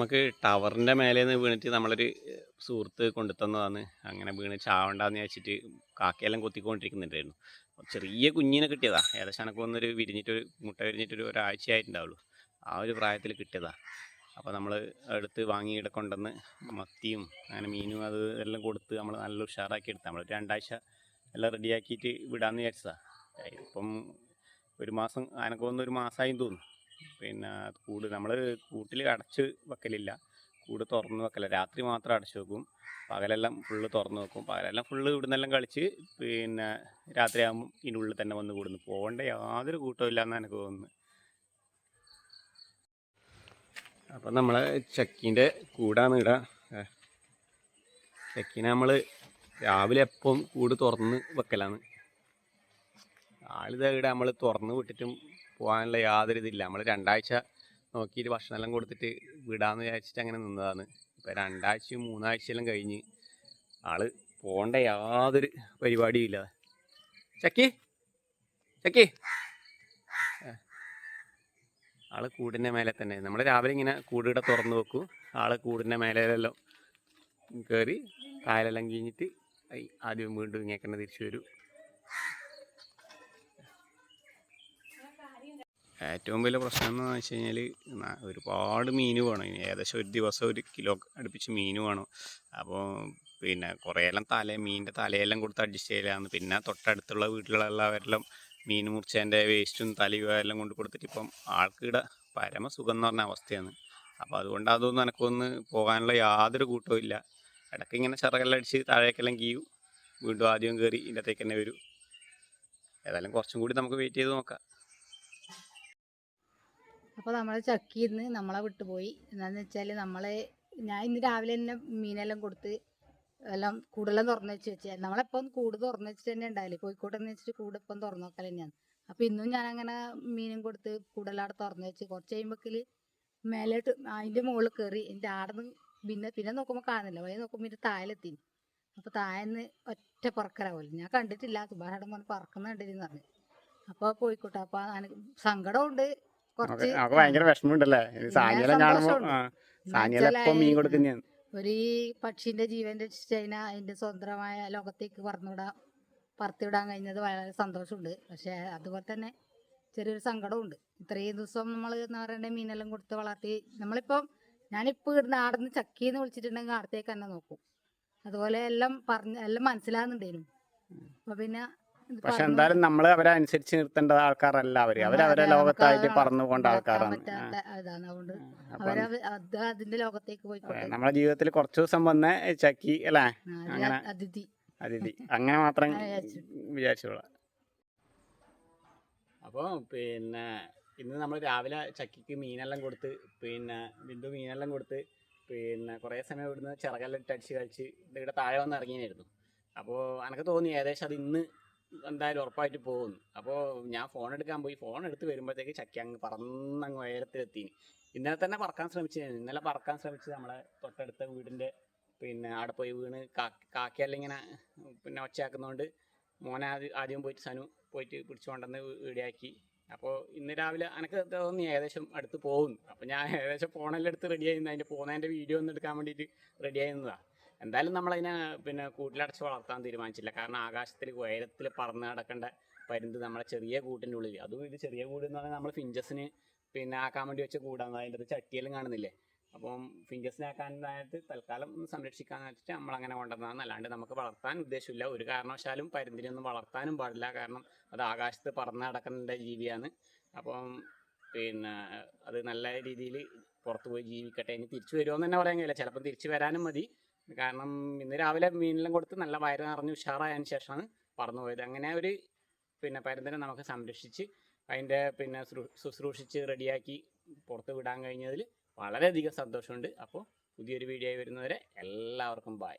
നമുക്ക് ടവറിൻ്റെ മേലേന്ന് വീണിട്ട് നമ്മളൊരു സുഹൃത്ത് കൊണ്ടു തന്നതാണ്. അങ്ങനെ വീണ് ചാവണ്ടാന്ന് വിചാരിച്ചിട്ട് കാക്കയെല്ലാം കൊത്തിക്കൊണ്ടിരിക്കുന്നുണ്ടായിരുന്നു. ചെറിയ കുഞ്ഞിനെ കിട്ടിയതാ. ഏകദേശം എനക്കൊന്നൊരു മുട്ട വിരിഞ്ഞിട്ടൊരു ഒരാഴ്ചയായിട്ടുണ്ടാവുള്ളൂ. ആ ഒരു പ്രായത്തിൽ കിട്ടിയതാ. അപ്പോൾ നമ്മൾ എടുത്ത് വാങ്ങി ഇവിടെ കൊണ്ടുവന്ന് മത്തിയും അങ്ങനെ മീനും അത് എല്ലാം കൊടുത്ത് നമ്മൾ നല്ല ഉഷാറാക്കി എടുത്താൽ നമ്മൾ 2 ആഴ്ച എല്ലാം റെഡിയാക്കിയിട്ട് വിടാമെന്ന് വിചാരിച്ചതാണ്. ഇപ്പം ഒരു മാസം എനക്കൊന്നൊരു മാസമായി തോന്നുന്നു. പിന്നെ നമ്മൾ കൂട്ടിൽ അടച്ച് വെക്കലില്ല, കൂട് തുറന്ന് വെക്കല. രാത്രി മാത്രം അടച്ചു വെക്കും, പകലെല്ലാം ഫുള്ള് തുറന്ന് വെക്കും. പകലെല്ലാം ഫുള്ള് ഇവിടുന്നെല്ലാം കളിച്ച് പിന്നെ രാത്രിയാകുമ്പം ഇതിൻ്റെ ഉള്ളിൽ തന്നെ വന്ന് കൂടുന്നു. പോകേണ്ട യാതൊരു കൂട്ടവും ഇല്ലയെന്നാണ് എനിക്ക് തോന്നുന്നത്. അപ്പം നമ്മളെ ചക്കീൻ്റെ കൂടാണ് ഇടാ. ചക്കീനെ നമ്മൾ രാവിലെ എപ്പം കൂട് തുറന്ന് വെക്കലാണ്. ആളിത് ഇവിടെ നമ്മൾ തുറന്ന് വിട്ടിട്ടും പോകാനുള്ള യാതൊരു ഇതില്ല. നമ്മൾ 2 ആഴ്ച നോക്കിയിട്ട് ഭക്ഷണമെല്ലാം കൊടുത്തിട്ട് വിടാമെന്ന് വിചാരിച്ചിട്ട് അങ്ങനെ നിന്നതാണ്. ഇപ്പം 2 ആഴ്ചയും 3 ആഴ്ചയെല്ലാം കഴിഞ്ഞ് ആള് പോകേണ്ട യാതൊരു പരിപാടിയും ഇല്ല. ചക്കി ചക്കി ആള് കൂടിൻ്റെ മേലെ തന്നെ. നമ്മൾ രാവിലെ ഇങ്ങനെ കൂടിടെ തുറന്ന് വെക്കും. ആള് കൂടിൻ്റെ മേലെല്ലാം കയറി കായലെല്ലാം കഴിഞ്ഞിട്ട് ആദ്യം വീണ്ടും ഇങ്ങനെ തിരിച്ചു വരും. ഏറ്റവും വലിയ പ്രശ്നം എന്ന് വെച്ച് കഴിഞ്ഞാൽ ഒരുപാട് മീൻ വേണം. ഏകദേശം ഒരു ദിവസം 1 കിലോ അടുപ്പിച്ച് മീൻ വേണം. അപ്പോൾ പിന്നെ കുറേയെല്ലാം മീനിൻ്റെ തലയെല്ലാം കൊടുത്ത് അഡ്ജസ്റ്റ് ചെയ്യലാണ്. പിന്നെ തൊട്ടടുത്തുള്ള വീട്ടിലുള്ളവരെല്ലാം മീൻ മുറിച്ചതിൻ്റെ വേസ്റ്റും തലയും എല്ലാം കൊണ്ട് കൊടുത്തിട്ട് ഇപ്പം ആൾക്കിടെ പരമസുഖം എന്ന് പറഞ്ഞ അവസ്ഥയാണ്. അപ്പോൾ അതുകൊണ്ട് അതൊന്നും എനക്കൊന്ന് പോകാനുള്ള യാതൊരു കൂട്ടവും ഇല്ല. ഇടയ്ക്ക് ഇങ്ങനെ ചിറകെല്ലാം അടിച്ച് താഴേക്കെല്ലാം കീയും, വീണ്ടും ആദ്യം കയറി ഇതിൻ്റെ അകത്തേക്ക് തന്നെ വരും. ഏതായാലും കുറച്ചും കൂടി നമുക്ക് വെയിറ്റ് ചെയ്ത് നോക്കാം. അപ്പോൾ നമ്മൾ ചക്കിന്ന് നമ്മളെ വിട്ടുപോയി. എന്താണെന്ന് വെച്ചാൽ ഞാൻ ഇന്ന് രാവിലെ തന്നെ മീനെല്ലാം കൊടുത്ത് എല്ലാം കൂടെല്ലാം തുറന്ന് വെച്ചാൽ നമ്മളെപ്പം കൂട് തുറന്ന് വെച്ചിട്ട് തന്നെ ഉണ്ടാവില്ലേ, കോഴിക്കോട്ടെന്ന് വെച്ചിട്ട് കൂട് ഇപ്പം തുറന്നു നോക്കൽ തന്നെയാണ്. അപ്പോൾ ഇന്നും ഞാനങ്ങനെ മീനും കൊടുത്ത് കൂടെല്ലാം അവിടെ തുറന്ന് വെച്ച് കുറച്ച് കഴിയുമ്പോഴേക്കിൽ മേലോട്ട് അതിൻ്റെ മുകളിൽ കയറി എൻ്റെ പിന്നെ നോക്കുമ്പോൾ കാണുന്നില്ല. വഴി നോക്കുമ്പോൾ ഇതിൻ്റെ താഴെത്തി. അപ്പോൾ താഴെന്ന് ഒറ്റ പറക്കലാവുമല്ലോ. ഞാൻ കണ്ടിട്ടില്ല, സുഭാഷേട്ടൻ പറഞ്ഞ് പറക്കുന്ന കണ്ടിരുന്നു പറഞ്ഞു. അപ്പോൾ കോഴിക്കോട്ടെ. അപ്പോൾ എനിക്ക് സങ്കടമുണ്ട്, ഭയങ്കര വിഷമമുണ്ടല്ലേ മീൻ കൊടുക്കുന്ന ഒരു പക്ഷിന്റെ ജീവൻ രക്ഷിച്ച് കഴിഞ്ഞാൽ അതിന്റെ സ്വന്തമായ ലോകത്തേക്ക് പറത്തിവിടാൻ കഴിഞ്ഞത് വളരെ സന്തോഷമുണ്ട്. പക്ഷെ അതുപോലെ തന്നെ ചെറിയൊരു സങ്കടമുണ്ട്. ഇത്രയും ദിവസം നമ്മൾ എന്താ പറയണ്ടേ മീനെല്ലാം കൊടുത്ത് വളർത്തി നമ്മളിപ്പം ഞാനിപ്പോൾ ഇവിടുന്ന് ആടുന്ന് ചക്കീന്ന് വിളിച്ചിട്ടുണ്ടെങ്കിൽ അടുത്തേക്ക് തന്നെ നോക്കും. അതുപോലെ എല്ലാം മനസ്സിലാകുന്നുണ്ടായിരുന്നു. അപ്പൊ പിന്നെ പക്ഷെ എന്തായാലും നമ്മൾ അവരെ അനുസരിച്ച് നിർത്തേണ്ട ആൾക്കാരല്ല. അവരവരെ ലോകത്തായിട്ട് പറന്നു പോകേണ്ട ആൾക്കാരാണ്. അതിന്റെ ലോകത്തേക്ക് പോയിക്കോട്ടെ. നമ്മളെ ജീവിതത്തിൽ കുറച്ചു ദിവസം വന്ന ചക്കി അല്ലേ, അങ്ങനെ അതിഥി അങ്ങനെ മാത്രം വിചാരിച്ചോളാം. അപ്പോൾ പിന്നെ ഇന്ന് നമ്മൾ രാവിലെ ചക്കിക്ക് മീനെല്ലാം കൊടുത്ത് ബിന്ദു മീനെല്ലാം കൊടുത്ത് കുറേ സമയം ഇവിടുന്ന് ചിറകെല്ലാം ഇട്ടടിച്ച് കളിച്ച് ഇവിടെ താഴെ വന്ന് ഇറങ്ങിയായിരുന്നു. അപ്പോൾ എനിക്ക് തോന്നി ഏകദേശം അത് ഇന്ന് എന്തായാലും ഉറപ്പായിട്ട് പോകുന്നു. അപ്പോൾ ഞാൻ ഫോൺ എടുക്കാൻ പോയി. ഫോൺ എടുത്ത് വരുമ്പോഴത്തേക്ക് ചക്കി അങ്ങ് പറന്നങ്ങ് ഉയരത്തിലെത്തി. ഇന്നലെ തന്നെ പറക്കാൻ ശ്രമിച്ചിരുന്നു. ഇന്നലെ പറക്കാൻ ശ്രമിച്ച് നമ്മളെ തൊട്ടടുത്ത വീടിൻ്റെ അവിടെ പോയി വീണ് കാക്കയെല്ലാം ഇങ്ങനെ ഒച്ചയാക്കുന്നതുകൊണ്ട് മോനെ ആദ്യം പോയിട്ട് സനു പോയിട്ട് പിടിച്ചുകൊണ്ടെന്ന് വീടിയാക്കി. അപ്പോൾ ഇന്ന് രാവിലെ എനിക്ക് തോന്നി ഏകദേശം അടുത്ത് പോകുന്നു. അപ്പോൾ ഞാൻ ഏകദേശം ഫോണെല്ലാം എടുത്ത് റെഡി ആയിരുന്നു. അതിൻ്റെ പോകുന്നതിൻ്റെ വീഡിയോ ഒന്നും എടുക്കാൻ വേണ്ടിയിട്ട് റെഡി ആയിരുന്നതാണ്. എന്തായാലും നമ്മളതിനെ കൂട്ടിലടച്ച് വളർത്താൻ തീരുമാനിച്ചില്ല. കാരണം ആകാശത്തിൽ ഉയരത്തിൽ പറന്ന് നടക്കേണ്ട പരുന്ത് നമ്മളെ ചെറിയ കൂട്ടിൻ്റെ ഉള്ളിൽ, അതും ഇത് ചെറിയ കൂട് എന്ന് പറഞ്ഞാൽ നമ്മൾ ഫിഞ്ചസിന് ആക്കാൻ വേണ്ടി വെച്ച കൂടാണ്. അതിൻ്റെ അത് ചട്ടിയെല്ലാം കാണുന്നില്ലേ. അപ്പം ഫിഞ്ചസിനാക്കാനായിട്ട് തൽക്കാലം സംരക്ഷിക്കാനായിട്ട് നമ്മളങ്ങനെ കൊണ്ടുവന്നതാണ്. അല്ലാണ്ട് നമുക്ക് വളർത്താൻ ഉദ്ദേശമില്ല. ഒരു കാരണവശാലും പരുന്തിനൊന്നും വളർത്താനും പാടില്ല. കാരണം അത് ആകാശത്ത് പറന്ന് നടക്കേണ്ട ജീവിയാണ്. അപ്പം അത് നല്ല രീതിയിൽ പുറത്ത് പോയി ജീവിക്കട്ടെ. ഇനി തിരിച്ചു വരുമോയെന്ന് തന്നെ പറയാൻ കഴിയില്ല. ചിലപ്പം തിരിച്ചു വരാനും മതി. കാരണം ഇന്ന് രാവിലെ മീനെല്ലാം കൊടുത്ത് നല്ല വയറ് നിറഞ്ഞ് ഉഷാറായതിന് ശേഷമാണ് പറന്നുപോയത്. അങ്ങനെ ഒരു പരുന്തിനെ നമുക്ക് സംരക്ഷിച്ച് അതിൻ്റെ ശുശ്രൂഷിച്ച് റെഡിയാക്കി പുറത്ത് വിടാൻ കഴിഞ്ഞതിൽ വളരെയധികം സന്തോഷമുണ്ട്. അപ്പോൾ പുതിയൊരു വീഡിയോ വരുന്നവരെ എല്ലാവർക്കും ബൈ.